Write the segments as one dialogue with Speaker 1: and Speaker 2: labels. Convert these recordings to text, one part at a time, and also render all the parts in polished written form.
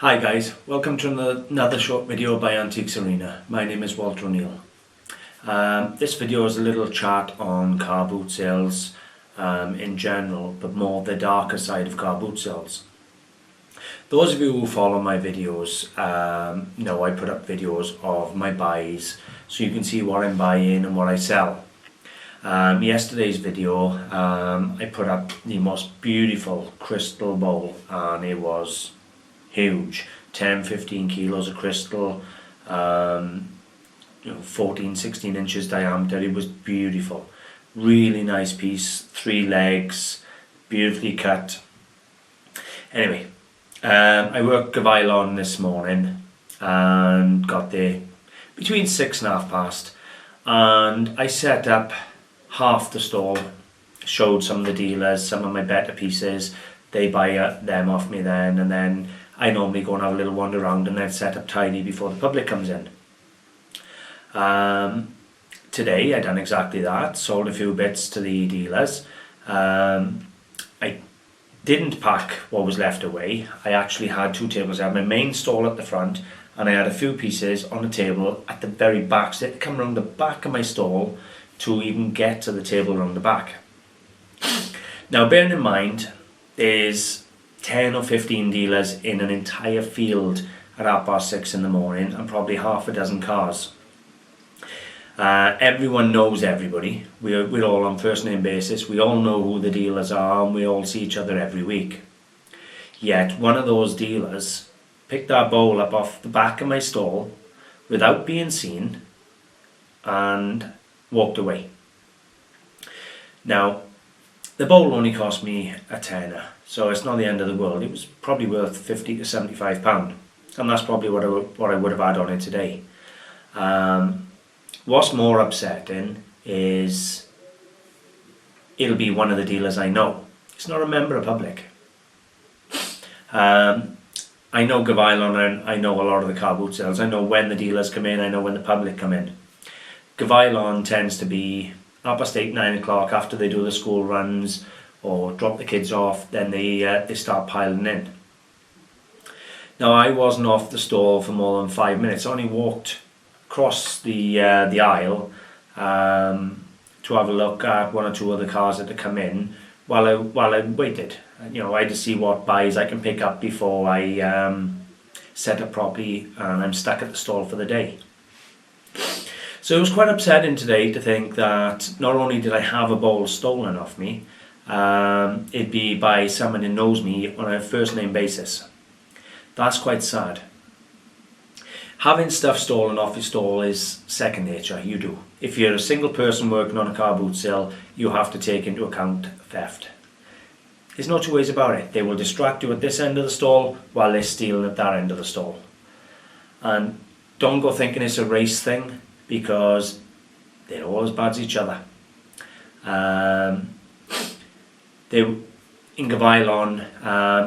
Speaker 1: Hi guys, welcome to another short video by Antiques Arena. My name is Walter O'Neill. This video is a little chat on car boot sales in general, but more the darker side of car boot sales. Those of you who follow my videos know I put up videos of my buys so you can see what I'm buying and what I sell. Yesterday's video I put up the most beautiful crystal bowl, and it was huge, 10-15 kilos of crystal, 14-16 inches diameter. It was beautiful, really nice piece, 3 legs, beautifully cut. Anyway, I worked Gavilon this morning and got there between 6 and half past, and I set up half the stall, showed some of the dealers some of my better pieces. They buy them off me then, and then I normally go and have a little wander around and then set up tidy before the public comes in. Today I done exactly that, sold a few bits to the dealers. I didn't pack what was left away. I actually had 2 tables. I had my main stall at the front, and I had a few pieces on the table at the very back. So they had to come around the back of my stall to even get to the table around the back. Now bearing in mind, there's 10 or 15 dealers in an entire field at 6:30 in the morning, and probably half a dozen cars. Everyone knows everybody. We're all on first name basis. We all know who the dealers are, and we all see each other every week. Yet one of those dealers picked that bowl up off the back of my stall without being seen and walked away. Now, the bowl only cost me a tenner, so it's not the end of the world. It was probably worth £50 to £75, and that's probably what I would have had on it today. What's more upsetting is it'll be one of the dealers I know. It's not a member of public. I know Gavilon, and I know a lot of the car boot sales. I know when the dealers come in, I know when the public come in. Gavilon tends to be 8:30, 9 o'clock after they do the school runs or drop the kids off, then they start piling in. Now I wasn't off the stall for more than 5 minutes. I only walked across the aisle to have a look at 1 or 2 other cars that had come in while I waited. I had to see what buys I can pick up before I set up properly and I'm stuck at the stall for the day. So it was quite upsetting today to think that not only did I have a bowl stolen off me, it'd be by someone who knows me on a first name basis. That's quite sad. Having stuff stolen off your stall is second nature, you do. If you're a single person working on a car boot sale, you have to take into account theft. There's no 2 ways about it. They will distract you at this end of the stall while they're stealing at that end of the stall. And don't go thinking it's a race thing, because they're all as bad as each other. In Gavilon,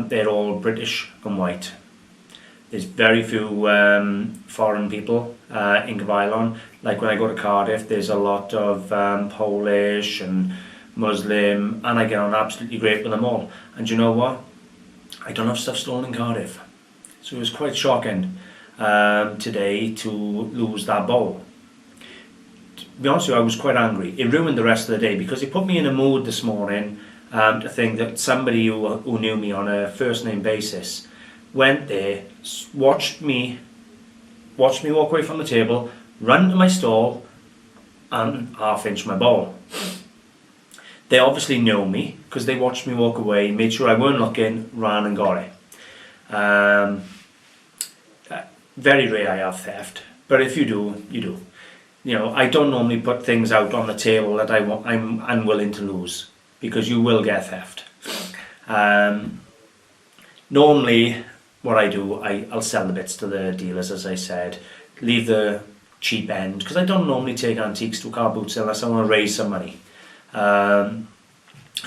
Speaker 1: they're all British and white. There's very few foreign people in Gavilon. Like when I go to Cardiff, there's a lot of Polish and Muslim, and I get on absolutely great with them all. And you know what? I don't have stuff stolen in Cardiff. So it was quite shocking today to lose that bowl. To be honest with you, I was quite angry. It ruined the rest of the day, because it put me in a mood this morning to think that somebody who knew me on a first name basis went there, watched me walk away from the table, run to my stall and half-inch my bowl. They obviously know me because they watched me walk away, made sure I weren't looking, ran and got it. Very rare I have theft, but if you do, you do. I don't normally put things out on the table that I'm unwilling to lose, because you will get theft. Normally, what I do, I'll sell the bits to the dealers, as I said, leave the cheap end, because I don't normally take antiques to a car boot sale unless I want to raise some money. I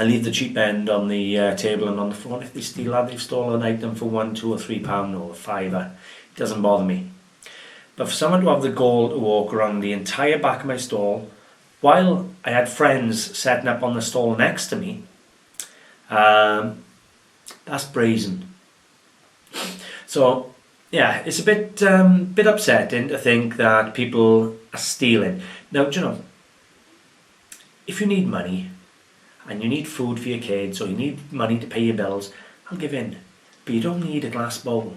Speaker 1: leave the cheap end on the table and on the phone. If they steal that, they've stolen an item for £1, £2 or £3 or £5. It doesn't bother me. But for someone to have the gall to walk around the entire back of my stall, while I had friends setting up on the stall next to me, that's brazen. So yeah, it's a bit upsetting to think that people are stealing. Now, do you know, if you need money and you need food for your kids or you need money to pay your bills, I'll give in. But you don't need a glass bowl.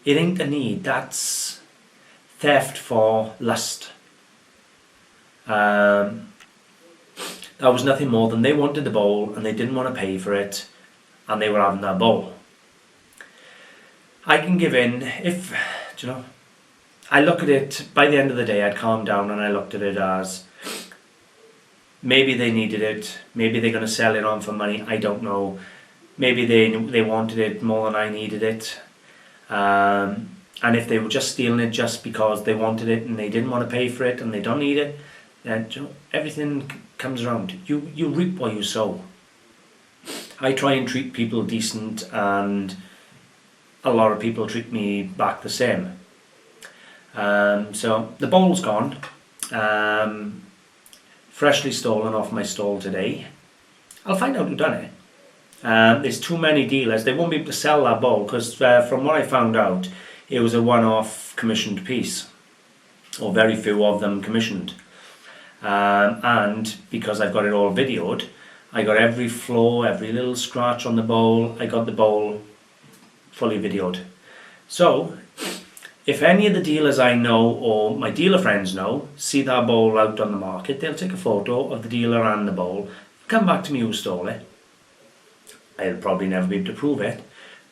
Speaker 1: It ain't a need. That's theft for lust. Um, that was nothing more than they wanted the bowl and they didn't want to pay for it, and they were having that bowl. I can give in if, do you know, I look at it, by the end of the day I'd calm down and I looked at it as maybe they needed it, maybe they're going to sell it on for money, I don't know. Maybe they wanted it more than I needed it. And if they were just stealing it just because they wanted it and they didn't want to pay for it and they don't need it, then you know, everything comes around. You reap what you sow. I try and treat people decent, and a lot of people treat me back the same. So the bowl's gone. Freshly stolen off my stall today. I'll find out who done it. There's too many dealers. They won't be able to sell that bowl because from what I found out, it was a one-off commissioned piece, or very few of them commissioned. And because I've got it all videoed, I got every flaw, every little scratch on the bowl. I got the bowl fully videoed. So if any of the dealers I know or my dealer friends know see that bowl out on the market, they'll take a photo of the dealer and the bowl, come back to me who stole it. I'll probably never be able to prove it,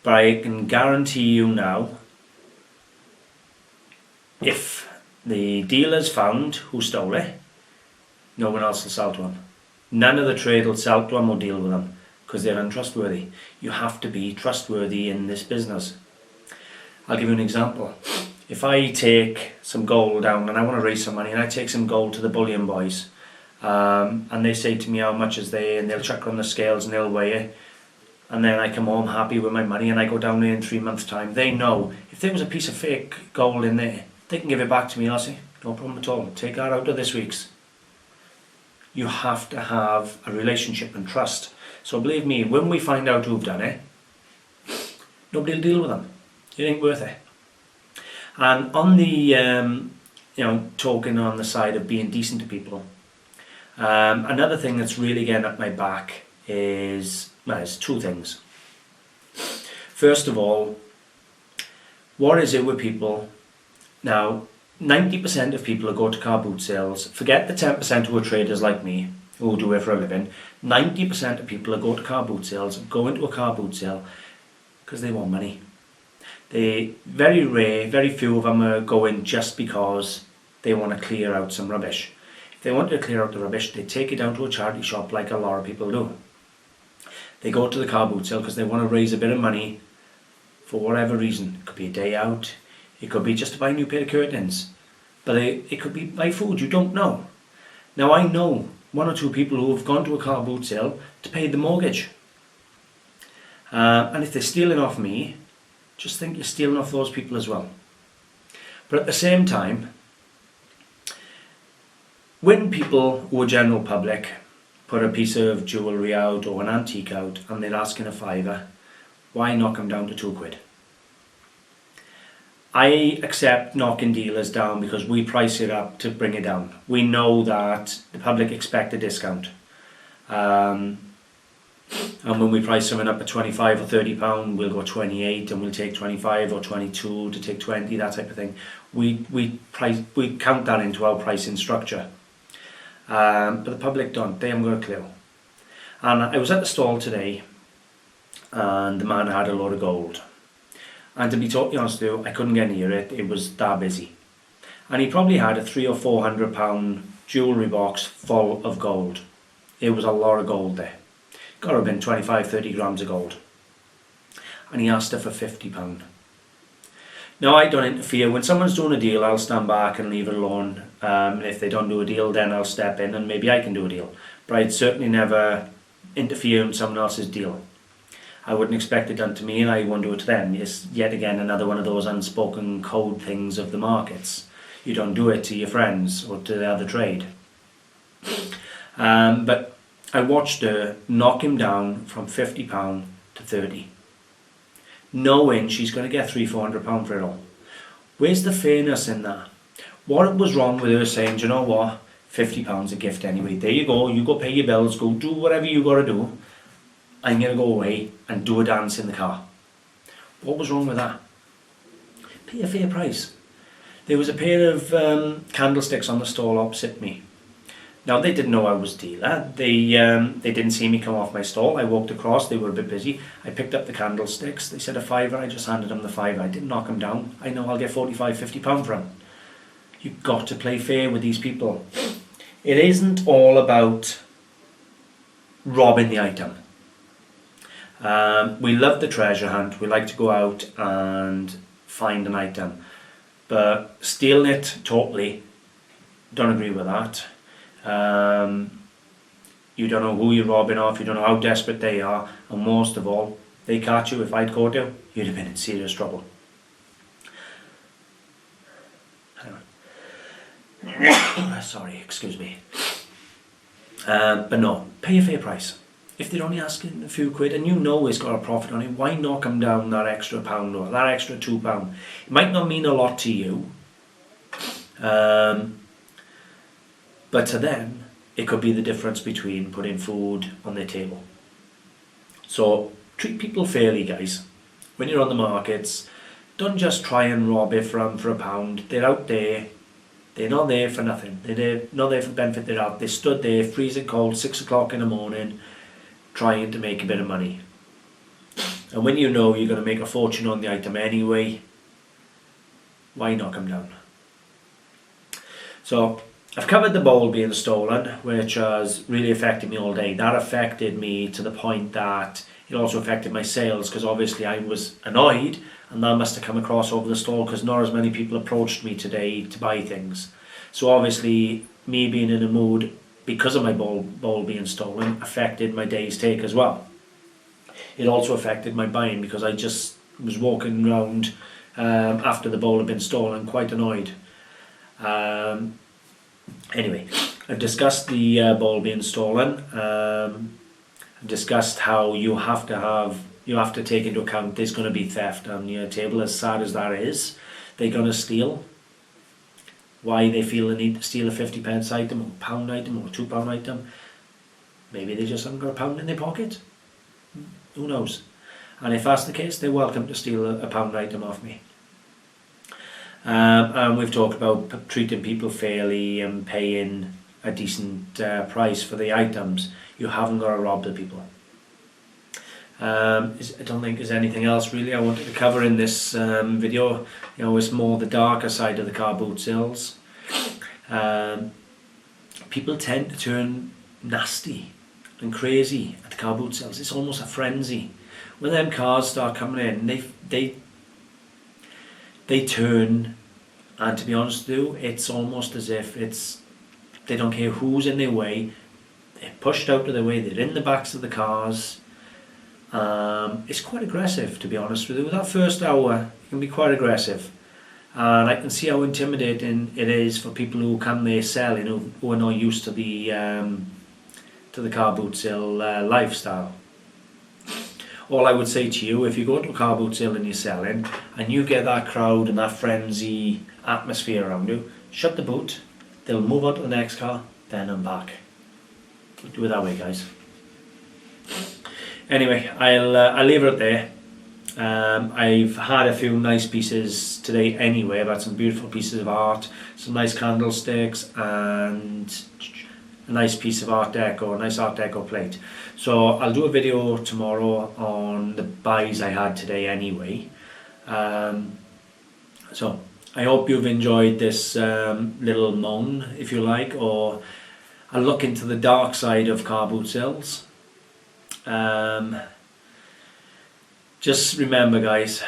Speaker 1: but I can guarantee you now, if the dealers found who stole it, no one else will sell to them. None of the trade will sell to them or deal with them because they're untrustworthy. You have to be trustworthy in this business. I'll give you an example. If I take some gold down and I want to raise some money and I take some gold to the bullion boys, and they say to me how much is they, and they'll check on the scales and they'll weigh it, and then I come home happy with my money and I go down there in 3 months' time, they know if there was a piece of fake gold in there, they can give it back to me, I'll say, no problem at all, take that out of this week's. You have to have a relationship and trust. So believe me, when we find out who've done it, nobody will deal with them. It ain't worth it. And on the, talking on the side of being decent to people, another thing that's really getting up my back is, well, there's two things. First of all, what is it with people? Now, 90% of people who go to car boot sales, forget the 10% who are traders like me, who do it for a living, 90% of people who go to car boot sales go into a car boot sale because they want money. They, very rare, very few of them are going just because they want to clear out some rubbish. If they want to clear out the rubbish, they take it down to a charity shop like a lot of people do. They go to the car boot sale because they want to raise a bit of money for whatever reason. It could be a day out, it could be just to buy a new pair of curtains, but it could be buy food, you don't know. Now I know one or two people who have gone to a car boot sale to pay the mortgage. And if they're stealing off me, just think you're stealing off those people as well. But at the same time, when people who are general public put a piece of jewellery out or an antique out and they're asking a fiver, why knock them down to £2? I accept knocking dealers down because we price it up to bring it down. We know that the public expect a discount. And when we price something up at £25 or £30, we'll go 28 and we'll take 25 or 22 to take 20, that type of thing. We count that into our pricing structure. But the public don't, they haven't got a clue. And I was at the stall today and the man had a load of gold. And to be totally honest with you, I couldn't get near it, it was that busy. And he probably had a £300 or £400 jewellery box full of gold. It was a lot of gold there. Got to have been 25-30 grams of gold. And he asked her for £50. Now I don't interfere. When someone's doing a deal, I'll stand back and leave it alone. If they don't do a deal, then I'll step in and maybe I can do a deal. But I'd certainly never interfere in someone else's deal. I wouldn't expect it done to me and I won't do it to them. It's yet again another one of those unspoken code things of the markets. You don't do it to your friends or to the other trade. But I watched her knock him down from £50 to 30. knowing she's going to get £300-400 for it all. Where's the fairness in that? What was wrong with her saying, do you know what, £50 a gift anyway, there you go pay your bills, go do whatever you got to do, I'm going to go away and do a dance in the car. What was wrong with that? Pay a fair price. There was a pair of candlesticks on the stall opposite me. Now they didn't know I was dealer. They didn't see me come off my stall. I walked across, they were a bit busy. I picked up the candlesticks. They said a fiver, I just handed them the fiver. I didn't knock them down. I know I'll get £45-50 for them. You've got to play fair with these people. It isn't all about robbing the item. We love the treasure hunt. We like to go out and find an item. But stealing it totally, don't agree with that. You don't know who you're robbing off, you don't know how desperate they are, and most of all, they catch you. If I'd caught you, you'd have been in serious trouble. Sorry, excuse me. But no, pay a fair price. If they're only asking a few quid and you know it's got a profit on it, why knock them down that extra £1 or that extra £2? It might not mean a lot to you, but to them it could be the difference between putting food on their table. So treat people fairly, guys. When you're on the markets, don't just try and rob it from for £1. They're out there. They're not there for nothing. They're not there for the benefit they're out. They stood there freezing cold, 6 o'clock in the morning, trying to make a bit of money. And when you know you're going to make a fortune on the item anyway, why knock them down? So I've covered the bowl being stolen, which has really affected me all day. That affected me to the point that it also affected my sales, because obviously I was annoyed, and that must have come across over the stall because not as many people approached me today to buy things. So obviously me being in a mood because of my bowl being stolen affected my day's take as well. It also affected my buying because I just was walking around after the bowl had been stolen quite annoyed. Anyway, I've discussed the bowl being stolen. I've discussed how you have to take into account there's going to be theft on your table. As sad as that is, they're going to steal. Why they feel the need to steal a 50p item or £1 item or £2 item? Maybe they just haven't got £1 in their pocket. Who knows? And if that's the case, they're welcome to steal a £1 item off me. And we've talked about treating people fairly and paying a decent price for the items. You haven't got to rob the people. I don't think there's anything else really I wanted to cover in this video. You know, it's more the darker side of the car boot sales. People tend to turn nasty and crazy at the car boot sales. It's almost a frenzy. When them cars start coming in, they turn, and to be honest with you, it's almost as if they don't care who's in their way. They're pushed out of their way. They're in the backs of the cars. It's quite aggressive, to be honest with you. That first hour it can be quite aggressive, and I can see how intimidating it is for people who come there selling, who are not used to the car boot sale lifestyle. All I would say to you, if you go to a car boot sale and you're selling and you get that crowd and that frenzy atmosphere around you, shut the boot, they'll move on to the next car, then I'm back. Do it that way, guys. Anyway, I'll leave it there. I've had a few nice pieces today anyway. I've had some beautiful pieces of art, some nice candlesticks, and a nice piece of art deco, a nice art deco plate. So I'll do a video tomorrow on the buys I had today anyway. So I hope you've enjoyed this little moan, if you like, or a look into the dark side of car boot sales. Just remember, guys,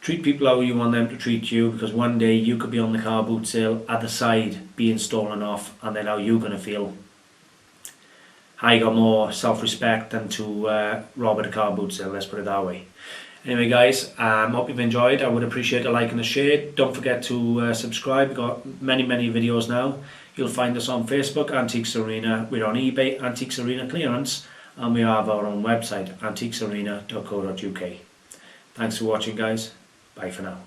Speaker 1: treat people how you want them to treat you, because one day you could be on the car boot sale at the side being stolen off, and then how are you going to feel? I got more self-respect than to rob at a car boot sale, let's put it that way. Anyway, guys, hope you've enjoyed. I would appreciate a like and a share. Don't forget to subscribe. We've got many videos now. You'll find us on Facebook, Antiques Arena. We're on eBay, Antiques Arena Clearance, and we have our own website, antiquesarena.co.uk. Thanks for watching, guys. Bye for now.